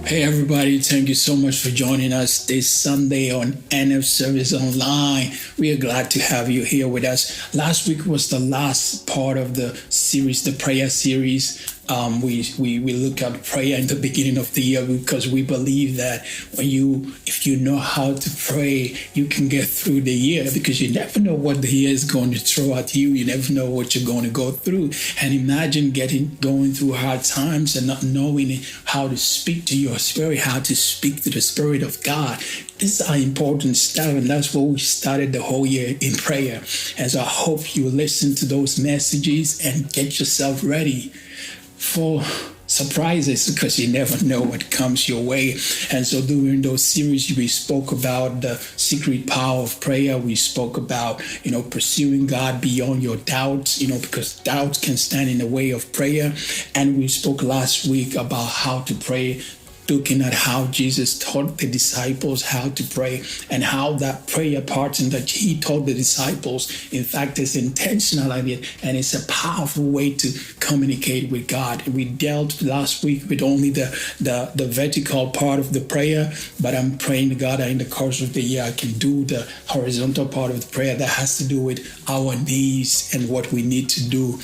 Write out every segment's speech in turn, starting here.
Hey everybody, thank you so much for joining us this Sunday on NF Service Online. We are glad to have you here with us. Last week was the last part of the series, the prayer series. We look at prayer in the beginning of the year because we believe that if you know how to pray, you can get through the year, because you never know what the year is going to throw at you. You never know what you're going to go through. And imagine going through hard times and not knowing how to speak to your spirit, how to speak to the Spirit of God. This is our important stuff, and that's what we started the whole year in prayer. And so I hope you listen to those messages and get yourself ready for surprises, because you never know what comes your way. And so during those series, we spoke about the secret power of prayer. We spoke about, pursuing God beyond your doubts, because doubts can stand in the way of prayer. And we spoke last week about how to pray, looking at how Jesus taught the disciples how to pray, and how that prayer pattern that he taught the disciples, in fact, is intentional and it's a powerful way to communicate with God. We dealt last week with only the vertical part of the prayer, but I'm praying to God that in the course of the year I can do the horizontal part of the prayer that has to do with our needs and what we need to do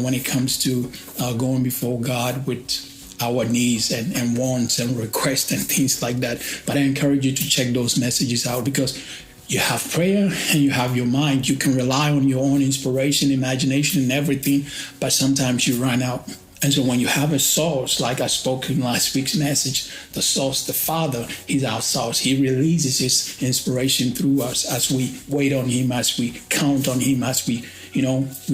when it comes to going before God with our needs and wants and requests and things like that. But I encourage you to check those messages out, because you have prayer and you have your mind. You can rely on your own inspiration, imagination, and everything, but sometimes you run out. And so when you have a source, like I spoke in last week's message, the source, the Father, is our source. He releases his inspiration through us as we wait on him, as we count on him, as we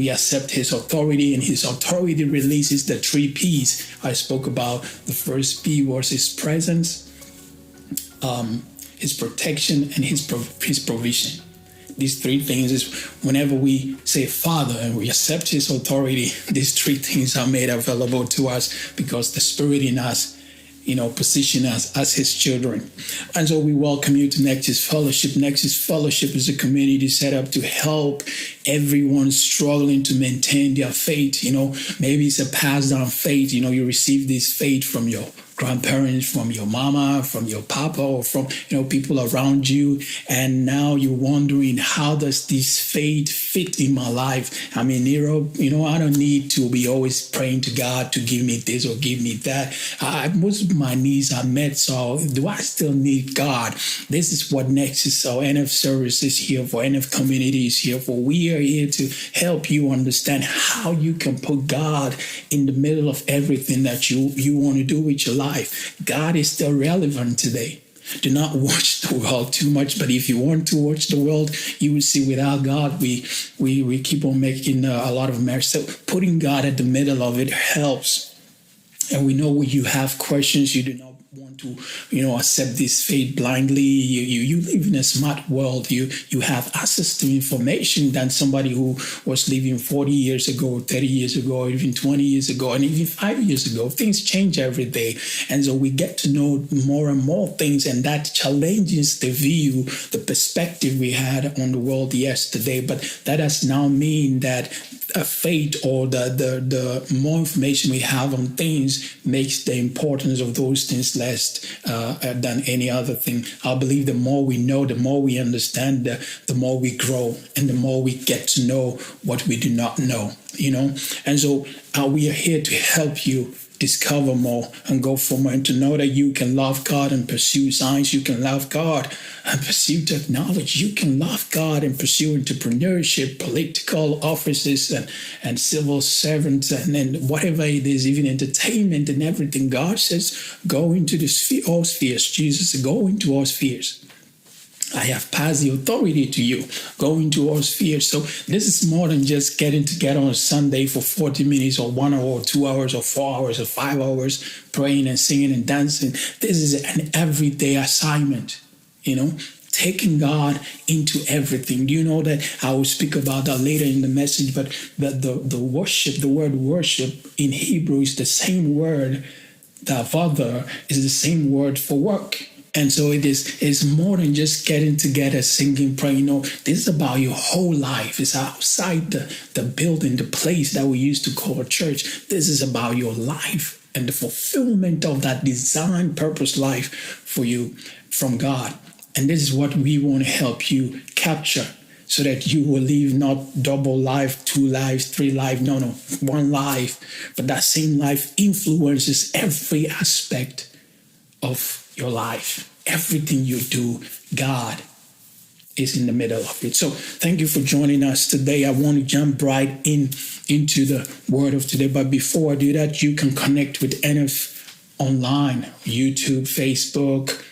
accept his authority, and his authority releases the 3 P's. I spoke about the first P was his presence, his protection, and his provision. These 3 things is whenever we say Father and we accept his authority, these 3 things are made available to us because the Spirit in us position us as his children. And so we welcome you to Nexus Fellowship. Nexus Fellowship is a community set up to help everyone struggling to maintain their faith. Maybe it's a passed down faith. You receive this faith from your grandparents, from your mama, from your papa, or from people around you, and now you're wondering, how does this faith fit in my life? I mean, I don't need to be always praying to God to give me this or give me that. Most of my needs are met, so do I still need God? This is what Nexus or NF Service is here for, NF Community is here for. We are here to help you understand how you can put God in the middle of everything that you want to do with your life. God is still relevant today. Do not watch the world too much, but if you want to watch the world, you will see without God, we keep on making a lot of mess. So putting God at the middle of it helps. And we know when you have questions, you do not want to, accept this faith blindly. You live in a smart world. You have access to information than somebody who was living 40 years ago, 30 years ago, or even 20 years ago, and even 5 years ago. Things change every day. And so we get to know more and more things, and that challenges the view, the perspective we had on the world yesterday. But that does now mean that faith, or the more information we have on things, makes the importance of those things less than any other thing. I believe the more we know, the more we understand, the more we grow, and the more we get to know what we do not know, And so we are here to help you discover more and go for more, and to know that you can love God and pursue science. You can love God and pursue technology. You can love God and pursue entrepreneurship, political offices, and civil servants, and then whatever it is, even entertainment and everything. God says, go into all spheres. Jesus said, go into all spheres. I have passed the authority to you. Go into all spheres. So this is more than just getting together on a Sunday for 40 minutes or 1 hour or 2 hours or 4 hours or 5 hours praying and singing and dancing. This is an everyday assignment, taking God into everything. Do you know that I will speak about that later in the message, but the worship, the word worship in Hebrew is the same word. The Father is the same word for work. And so it's more than just getting together, singing, praying. This is about your whole life. It's outside the building, the place that we used to call a church. This is about your life and the fulfillment of that design purpose life for you from God. And this is what we want to help you capture, so that you will live not double life, 2 lives, 3 lives, no, one life. But that same life influences every aspect of your life. Everything you do, God is in the middle of it. So thank you for joining us today. I want to jump right into the word of today. But before I do that, you can connect with NF online, YouTube, Facebook,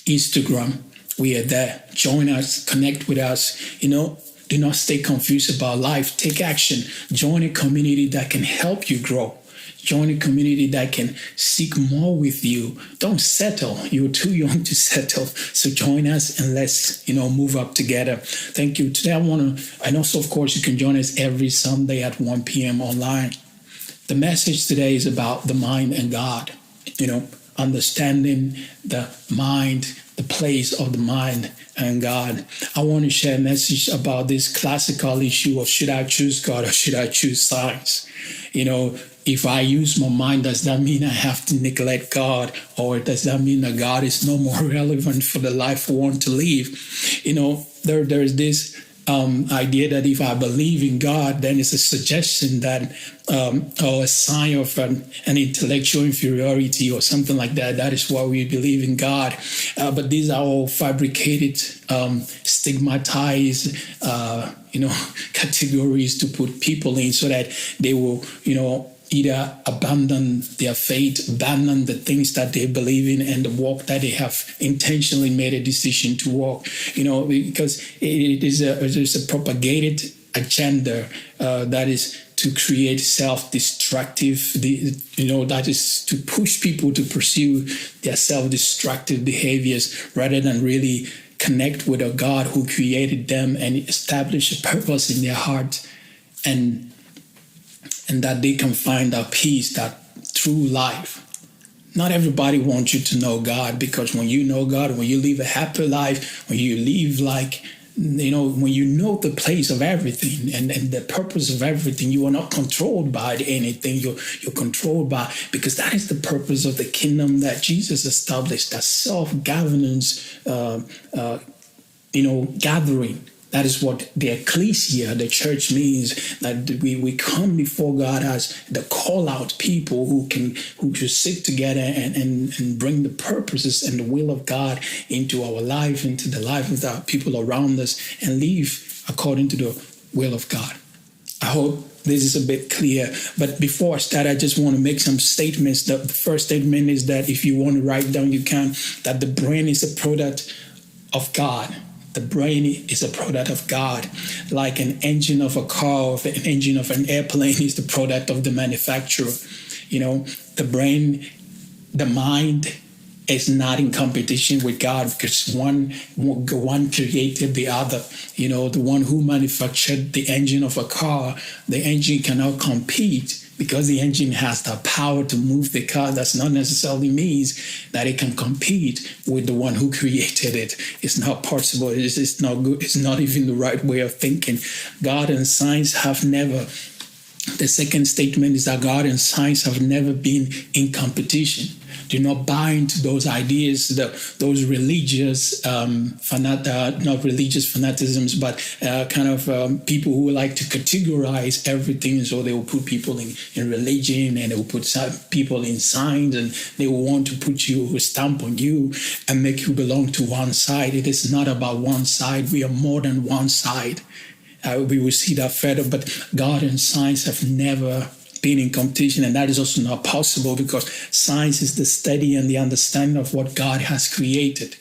Instagram. We are there. Join us, connect with us. Do not stay confused about life. Take action. Join a community that can help you grow. Join a community that can seek more with you. Don't settle. You're too young to settle. So join us and let's, move up together. Thank you. Today and also, of course, you can join us every Sunday at 1 p.m. online. The message today is about the mind and God. Understanding the mind, the place of the mind and God. I want to share a message about this classical issue of should I choose God or should I choose science? If I use my mind, does that mean I have to neglect God? Or does that mean that God is no more relevant for the life I want to live? There is this idea that if I believe in God, then it's a suggestion that, or a sign of an intellectual inferiority or something like that. That is why we believe in God. But these are all fabricated, stigmatized, categories to put people in so that they will, either abandon their faith, abandon the things that they believe in and the walk that they have intentionally made a decision to walk, because it is a propagated agenda that is to create self-destructive, that is to push people to pursue their self-destructive behaviors rather than really connect with a God who created them and establish a purpose in their heart, and that they can find that peace, that true life. Not everybody wants you to know God, because when you know God, when you live a happy life, when you live when you know the place of everything and the purpose of everything, you are not controlled by anything. You're controlled by, because that is the purpose of the kingdom that Jesus established, that self-governance, gathering. That is what the ecclesia, the church, means, that we come before God as the call-out people who should sit together and bring the purposes and the will of God into our life, into the life of the people around us, and live according to the will of God. I hope this is a bit clear. But before I start, I just want to make some statements. The first statement is that if you want to write down, you can, that the brain is a product of God. The brain is a product of God. Like an engine of a car or an engine of an airplane is the product of the manufacturer. The brain, the mind is not in competition with God, because one created the other. The one who manufactured the engine of a car, the engine cannot compete, because the engine has the power to move the car. That's not necessarily means that it can compete with the one who created it. It's not possible. It's not good. It's not even the right way of thinking. God and science have never. The second statement is that God and science have never been in competition. Do not buy into those ideas, those religious, not religious fanaticisms, but people who like to categorize everything. So they will put people in religion, and they will put people in science, and they will want to put a stamp on you and make you belong to one side. It is not about one side. We are more than one side. We will see that further, but God and science have never been in competition, and that is also not possible, because science is the study and the understanding of what God has created.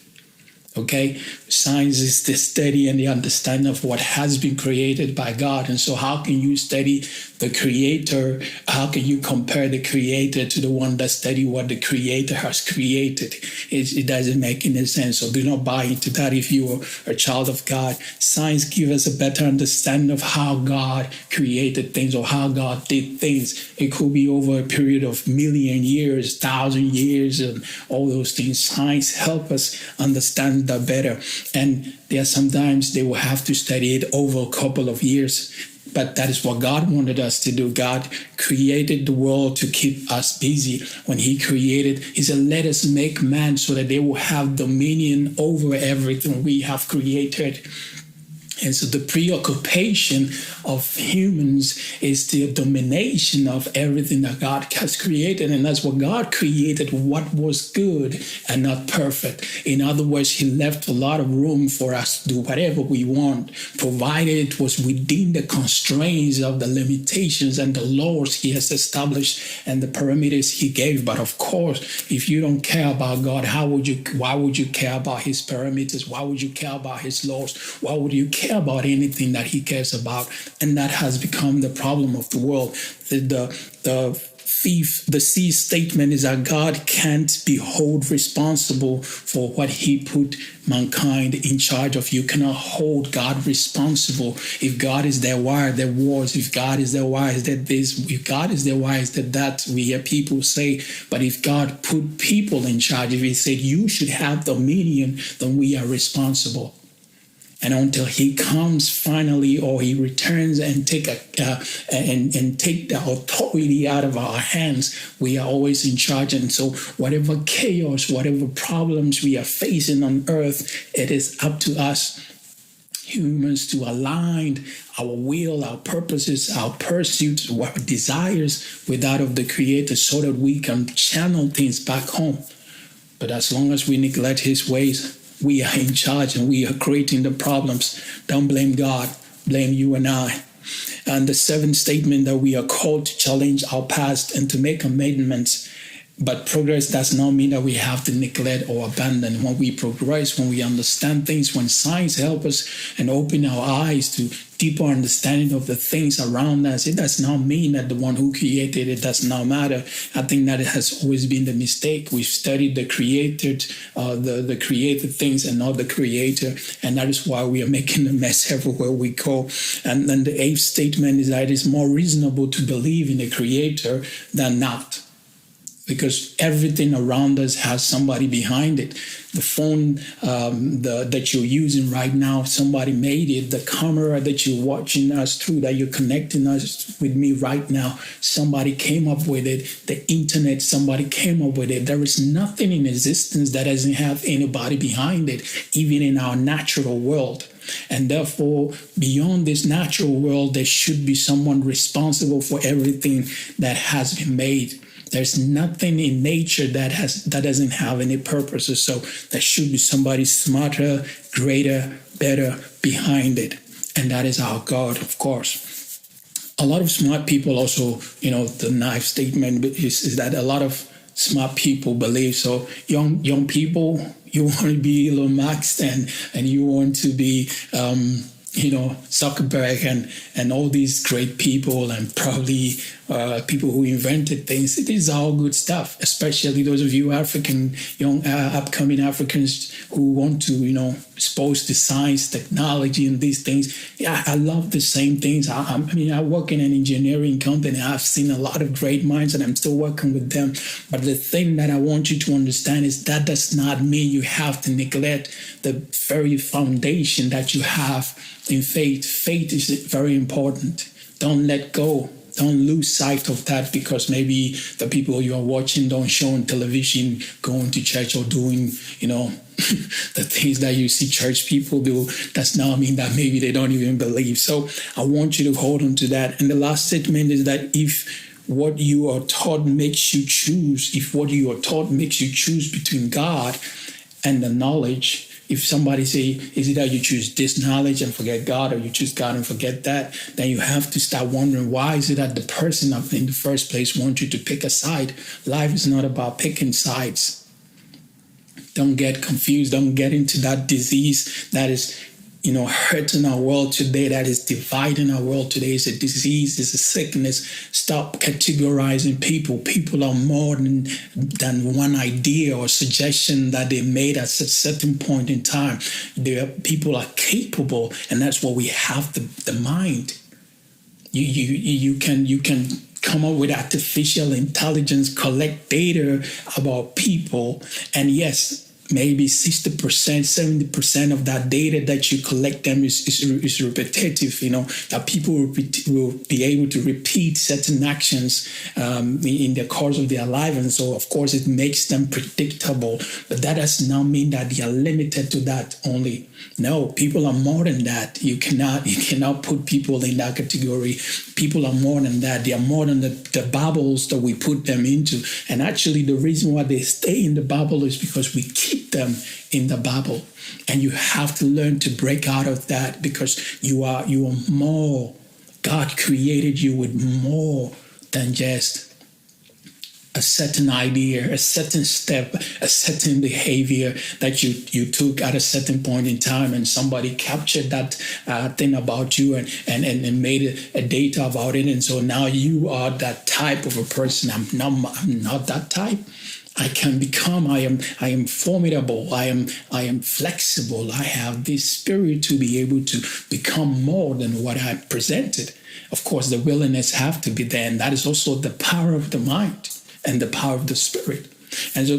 Okay, science is the study and the understanding of what has been created by God. And so how can you study the creator? How can you compare the creator to the one that study what the creator has created? It doesn't make any sense. So do not buy into that if you are a child of God. Science gives us a better understanding of how God created things or how God did things. It could be over a period of million years, 1,000 years, and all those things. Science help us understand that better. And there are sometimes they will have to study it over a couple of years. But that is what God wanted us to do. God created the world to keep us busy. When he created, he said, let us make man so that they will have dominion over everything we have created. And so the preoccupation of humans is the domination of everything that God has created. And that's what God created, what was good and not perfect. In other words, he left a lot of room for us to do whatever we want, provided it was within the constraints of the limitations and the laws he has established and the parameters he gave. But of course, if you don't care about God, why would you care about his parameters? Why would you care about his laws? Why would you care about anything that he cares about? And that has become the problem of the world. The C statement is that God can't be held responsible for what he put mankind in charge of. You cannot hold God responsible. If God is there, why are there wars? If God is there, why is there this? If God is there, why is there that? We hear people say, but if God put people in charge, if he said you should have dominion, then we are responsible. And until he comes finally, or he returns and take the authority out of our hands, we are always in charge. And so whatever chaos, whatever problems we are facing on earth, it is up to us humans to align our will, our purposes, our pursuits, our desires with that of the Creator, so that we can channel things back home. But as long as we neglect his ways, we are in charge and we are creating the problems. Don't blame God, blame you and I. And the seventh statement, that we are called to challenge our past and to make amendments. But progress does not mean that we have to neglect or abandon. When we progress, when we understand things, when science helps us and open our eyes to deeper understanding of the things around us, it does not mean that the one who created it does not matter. I think that it has always been the mistake. We've studied the created things and not the creator, and that is why we are making a mess everywhere we go. And then the eighth statement is that it is more reasonable to believe in the creator than not, because everything around us has somebody behind it. The phone that you're using right now, somebody made it. The camera that you're watching us through, that you're connecting us with me right now, somebody came up with it. The internet, somebody came up with it. There is nothing in existence that doesn't have anybody behind it, even in our natural world. And therefore, beyond this natural world, there should be someone responsible for everything that has been made. There's nothing in nature that doesn't have any purposes. So there should be somebody smarter, greater, better behind it. And that is our God, of course. A lot of smart people also, the ninth statement is that a lot of smart people believe. So young people, you want to be Elon Musk and you want to be Zuckerberg and all these great people, and probably people who invented things. It is all good stuff, especially those of you upcoming Africans who want to, expose to science, technology, and these things. Yeah, I love the same things. I work in an engineering company. I've seen a lot of great minds, and I'm still working with them. But the thing that I want you to understand is that does not mean you have to neglect the very foundation that you have in faith. Faith is very important. Don't let go. Don't lose sight of that because maybe the people you are watching don't show on television going to church or doing, the things that you see church people do. Does not mean that maybe they don't even believe. So I want you to hold on to that. And the last statement is that if what you are taught makes you choose between God and the knowledge, if somebody say, is it that you choose this knowledge and forget God, or you choose God and forget that, then you have to start wondering, why is it that the person in the first place wants you to pick a side? Life is not about picking sides. Don't get confused. Don't get into that disease that is, hurting our world today, that is dividing our world today. It's a disease, it's a sickness. Stop categorizing people. People are more than one idea or suggestion that they made at a certain point in time. People are capable, and that's what we have, the mind. You can come up with artificial intelligence, collect data about people, and yes, maybe 60%, 70% of that data that you collect them is repetitive, that people will be able to repeat certain actions in the course of their life. And so, of course, it makes them predictable. But that does not mean that they are limited to that only. No, people are more than that. You cannot put people in that category. People are more than that. They are more than the bubbles that we put them into. And actually, the reason why they stay in the bubble is because we keep them in the bubble. And you have to learn to break out of that, because you are more. God created you with more than just a certain idea, a certain step, a certain behavior that you took at a certain point in time, and somebody captured that thing about you and made a data about it. And so now you are that type of a person. I'm not that type. I can become, I am formidable, I am flexible. I have this spirit to be able to become more than what I presented. Of course, the willingness have to be there, and that is also the power of the mind and the power of the spirit. And so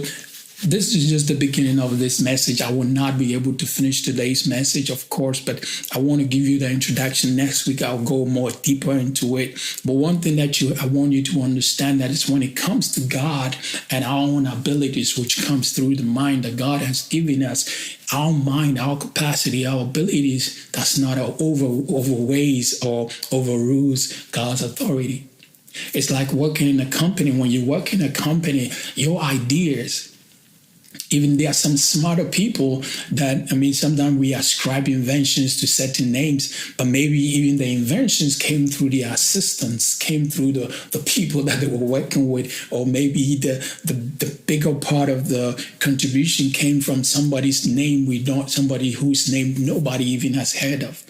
this is just the beginning of this message. I will not be able to finish today's message, of course, but I want to give you the introduction. Next week, I'll go more deeper into it. But one thing that I want you to understand, that is when it comes to God and our own abilities, which comes through the mind that God has given us, our mind, our capacity, our abilities, that's not overweighs or overrules God's authority. It's like working in a company. When you work in a company, your ideas, even there are some smarter people that, sometimes we ascribe inventions to certain names, but maybe even the inventions came through the assistants, came through the people that they were working with, or maybe the bigger part of the contribution came from somebody's name somebody whose name nobody even has heard of.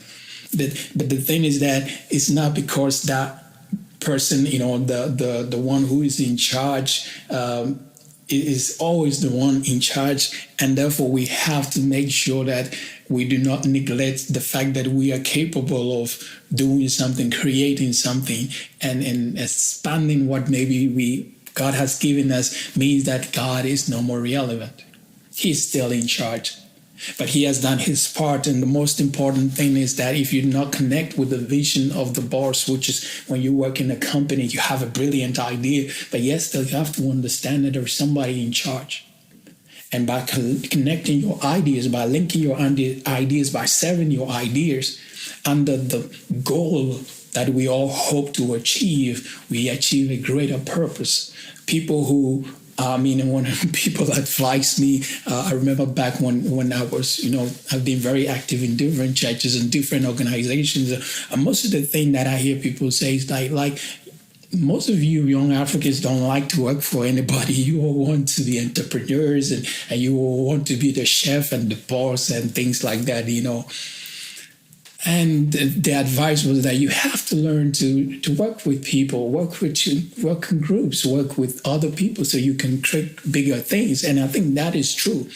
But the thing is that it's not because that person, the one who is in charge is always the one in charge, and therefore we have to make sure that we do not neglect the fact that we are capable of doing something, creating something, and expanding what maybe God has given us. Means that God is no more relevant. He's still in charge. But he has done his part, and the most important thing is that if you do not connect with the vision of the boss, which is when you work in a company, you have a brilliant idea, but yet still you have to understand that there's somebody in charge. And by connecting your ideas, by linking your ideas, by serving your ideas under the goal that we all hope to achieve, we achieve a greater purpose. People who when people advise me, I remember back when I was, I've been very active in different churches and different organizations. And most of the thing that I hear people say is like most of you young Africans don't like to work for anybody. You all want to be entrepreneurs and you all want to be the chef and the boss and things like that, And the advice was that you have to learn to work with people, work in groups, work with other people so you can create bigger things. And I think that is true.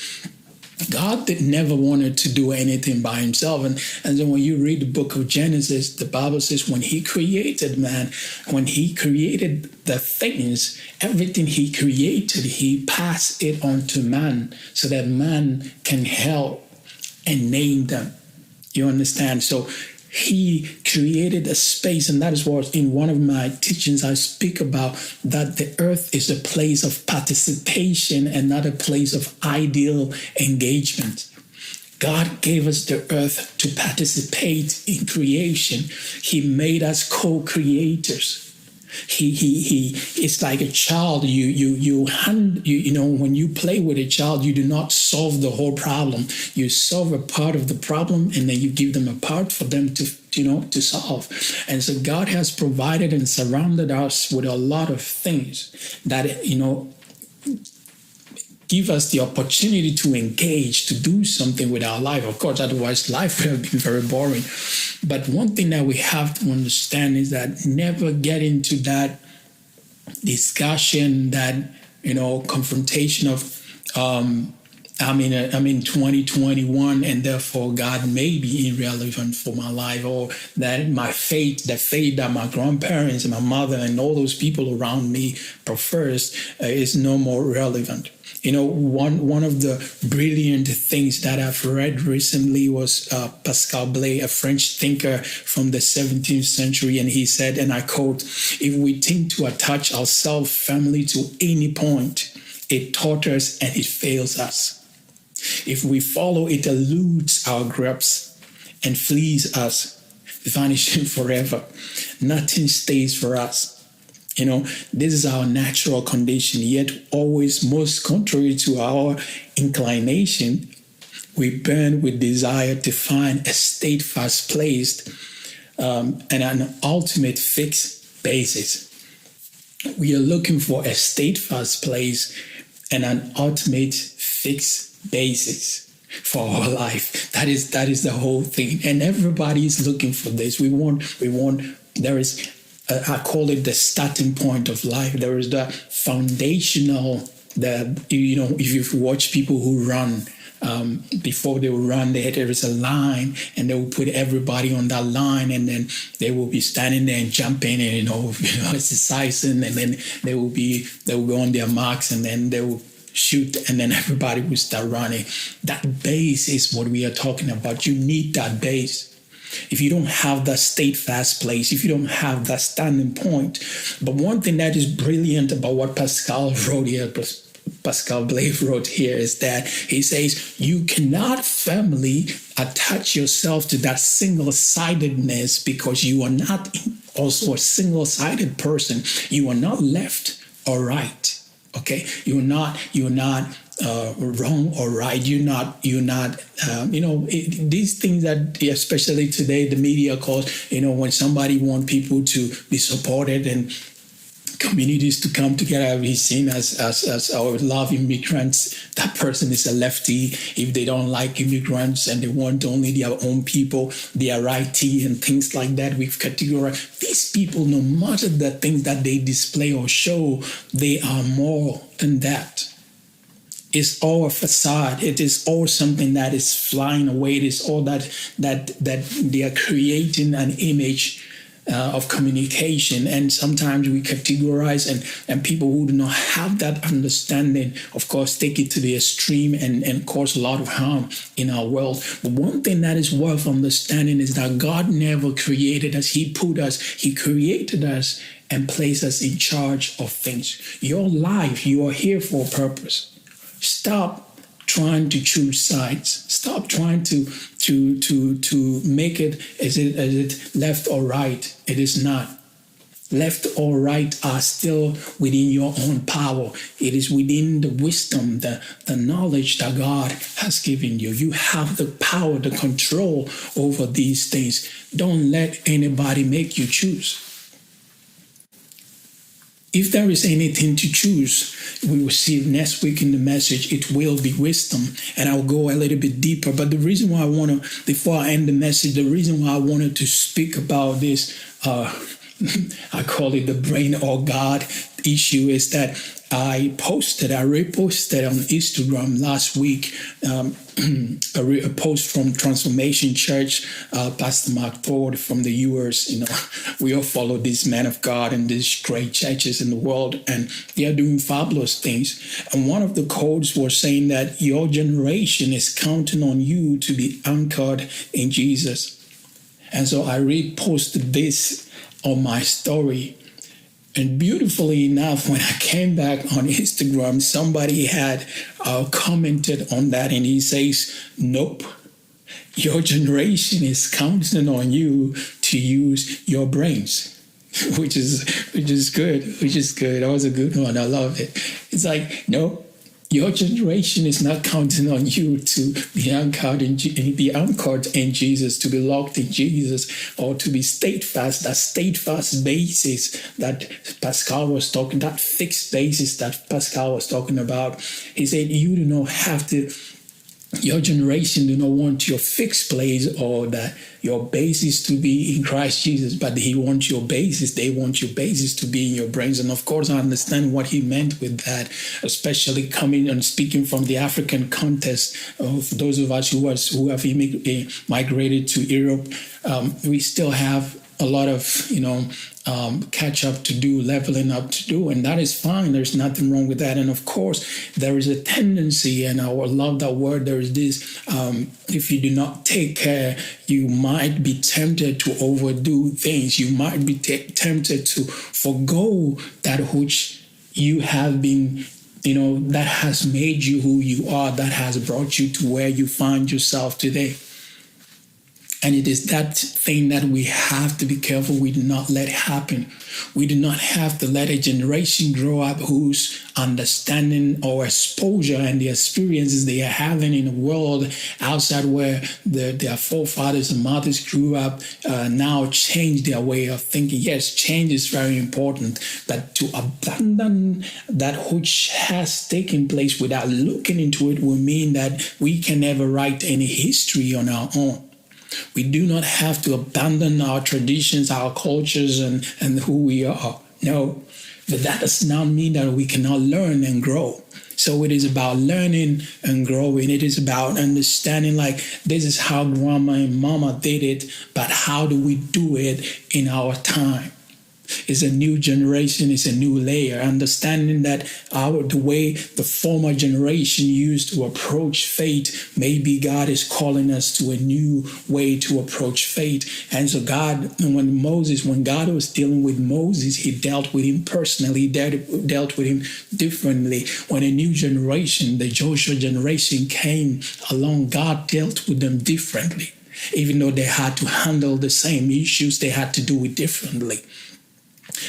God never wanted to do anything by himself. And so when you read the book of Genesis, the Bible says when he created man, when he created the things, everything he created, he passed it on to man so that man can help and name them. You understand? So he created a space, and that is what in one of my teachings I speak about, that the earth is a place of participation and not a place of ideal engagement. God gave us the earth to participate in creation. He made us co-creators. It's like a child. When you play with a child, you do not solve the whole problem. You solve a part of the problem, and then you give them a part for them to solve. And so God has provided and surrounded us with a lot of things that, give us the opportunity to engage, to do something with our life. Of course, otherwise life would have been very boring. But one thing that we have to understand is that never get into that discussion, that, confrontation of, I'm in 2021 and therefore God may be irrelevant for my life, or that my faith, the faith that my grandparents and my mother and all those people around me prefers is no more relevant. One of the brilliant things that I've read recently was Pascal Blay, a French thinker from the 17th century, and he said, and I quote, "If we think to attach our self-family to any point, it totters and it fails us. If we follow, it eludes our grasp and flees us, vanishing forever. Nothing stays for us." This is our natural condition, yet always most contrary to our inclination, we burn with desire to find a steadfast place and an ultimate fixed basis. We are looking for a steadfast place and an ultimate fixed basis for our life. That is the whole thing. And everybody is looking for this. There is, I call it the starting point of life. There is the foundational, if you watch people who run, before they will run, there is a line, and they will put everybody on that line, and then they will be standing there and jumping and exercising, and then they will go on their marks, and then they will shoot, and then everybody will start running. That base is what we are talking about. You need that base. If you don't have that steadfast place, if you don't have that standing point. But one thing that is brilliant about what Pascal Blay wrote here is that he says, you cannot firmly attach yourself to that single-sidedness, because you are not also a single-sided person. You are not left or right. Okay, you're not wrong or right. You're not. These things that, especially today, the media calls. When somebody wants people to be supported and communities to come together, be seen as our love immigrants. That person is a lefty. If they don't like immigrants and they want only their own people, they are righty and things like that. We've categorized these people. No matter the things that they display or show, they are more than that. It's all a facade. It is all something that is flying away. It is all that they are creating an image of communication. And sometimes we categorize, and people who do not have that understanding, of course, take it to the extreme and cause a lot of harm in our world. But one thing that is worth understanding is that God never created us. He created us and placed us in charge of things. Your life, you are here for a purpose. Stop trying to choose sides. Stop trying to make it, is it left or right? It is not. Left or right are still within your own power. It is within the wisdom, the knowledge that God has given you. You have the power, the control over these things. Don't let anybody make you choose. If there is anything to choose, we will see next week in the message, it will be wisdom. And I'll go a little bit deeper. But the reason why before I end the message, the reason why I wanted to speak about this, I call it the brain or God issue, is that I reposted on Instagram last week a post from Transformation Church, Pastor Mark Ford from the US. We all follow this man of God and these great churches in the world, and they are doing fabulous things. And one of the codes was saying that your generation is counting on you to be anchored in Jesus. And so I reposted this on my story. And beautifully enough, when I came back on Instagram, somebody had commented on that, and he says, nope, your generation is counting on you to use your brains, which is good. That was a good one. I love it. It's like, no, Your generation is not counting on you to be anchored in Jesus, to be locked in Jesus, or to be steadfast. That steadfast basis that Pascal was talking, that fixed basis that Pascal was talking about. He said, you do not have to. Your generation do not want your fixed place or that your basis to be in Christ Jesus, but he wants your basis. They want your basis to be in your brains. And of course, I understand what he meant with that, especially coming and speaking from the African context of those of us who have migrated to Europe. We still have a lot of, catch up to do, leveling up to do, and that is fine. There's nothing wrong with that. And of course, there is a tendency, and I love that word, there is this, if you do not take care, you might be tempted to overdo things. You might be tempted to forgo that which you have been, that has made you who you are, that has brought you to where you find yourself today. And it is that thing that we have to be careful we do not let happen. We do not have to let a generation grow up whose understanding or exposure and the experiences they are having in the world outside where their forefathers and mothers grew up now change their way of thinking. Yes, change is very important, but to abandon that which has taken place without looking into it will mean that we can never write any history on our own. We do not have to abandon our traditions, our cultures, and who we are. No, but that does not mean that we cannot learn and grow. So it is about learning and growing. It is about understanding, like, this is how grandma and mama did it, but how do we do it in our time? It's a new generation, it's a new layer. Understanding that the way the former generation used to approach faith, maybe God is calling us to a new way to approach faith. And so when God was dealing with Moses, he dealt with him personally, dealt with him differently. When a new generation, the Joshua generation, came along, God dealt with them differently. Even though they had to handle the same issues, they had to do it differently.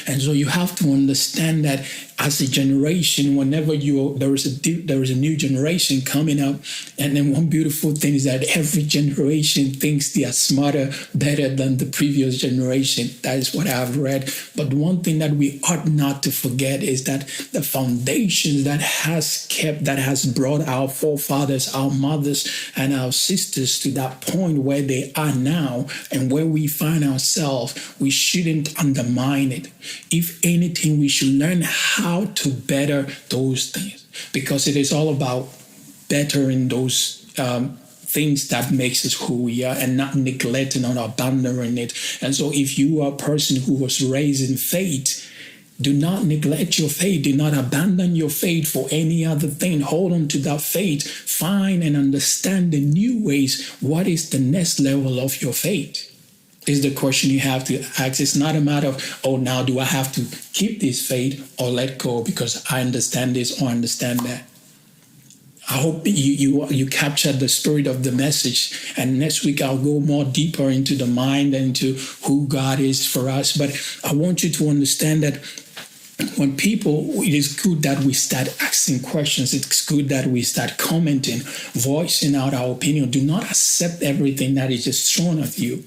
And so you have to understand that as a generation, whenever there is a new generation coming up, and then one beautiful thing is that every generation thinks they are smarter, better than the previous generation. That is what I've read. But one thing that we ought not to forget is that the foundation that has brought our forefathers, our mothers, and our sisters to that point where they are now and where we find ourselves, we shouldn't undermine it. If anything, we should learn how to better those things, because it is all about bettering those things that makes us who we are and not neglecting or abandoning it. And so if you are a person who was raised in faith, do not neglect your faith. Do not abandon your faith for any other thing. Hold on to that faith. Find and understand the new ways. What is the next level of your faith? Is the question you have to ask. It's not a matter of, now do I have to keep this faith or let go because I understand this or understand that. I hope you captured the spirit of the message. And next week I'll go more deeper into the mind and into who God is for us. But I want you to understand that it is good that we start asking questions. It's good that we start commenting, voicing out our opinion. Do not accept everything that is just thrown at you.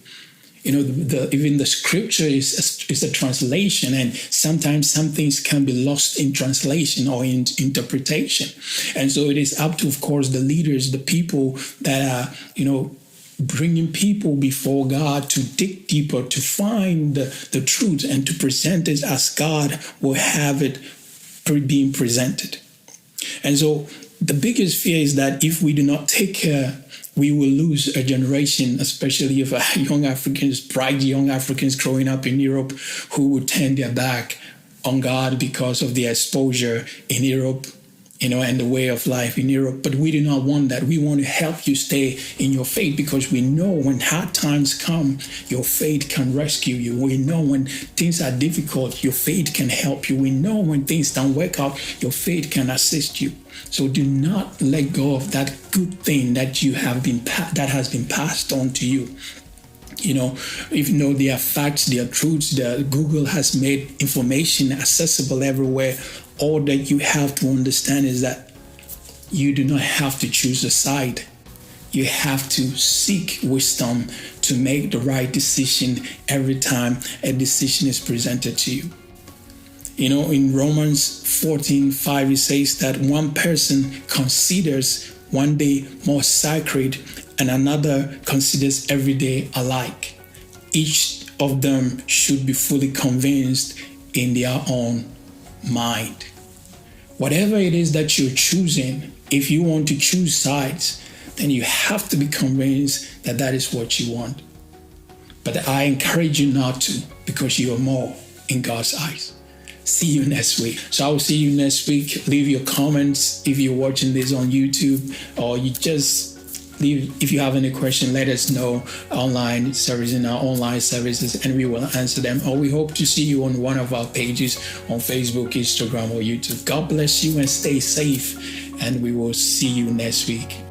Even the scripture is a translation, and sometimes some things can be lost in translation or in interpretation. And so it is up to, of course, the leaders, the people that are, bringing people before God to dig deeper, to find the truth and to present it as God will have it being presented. And so the biggest fear is that if we do not take care, we will lose a generation, especially of bright young Africans growing up in Europe who would turn their back on God because of the exposure in Europe, and the way of life in Europe. But we do not want that. We want to help you stay in your faith because we know when hard times come, your faith can rescue you. We know when things are difficult, your faith can help you. We know when things don't work out, your faith can assist you. So do not let go of that good thing that that has been passed on to you. Even though there are facts, there are truths, Google has made information accessible everywhere. All that you have to understand is that you do not have to choose a side. You have to seek wisdom to make the right decision every time a decision is presented to you. You know, in Romans 14:5, it says that one person considers one day more sacred and another considers every day alike. Each of them should be fully convinced in their own mind. Whatever it is that you're choosing, if you want to choose sides, then you have to be convinced that that is what you want. But I encourage you not to, because you are more in God's eyes. See you next week. So I will see you next week. Leave your comments if you're watching this on YouTube, or you just leave. If you have any question, let us know online service in our online services, and we will answer them. Or we hope to see you on one of our pages on Facebook, Instagram, or YouTube. God bless you and stay safe. And we will see you next week.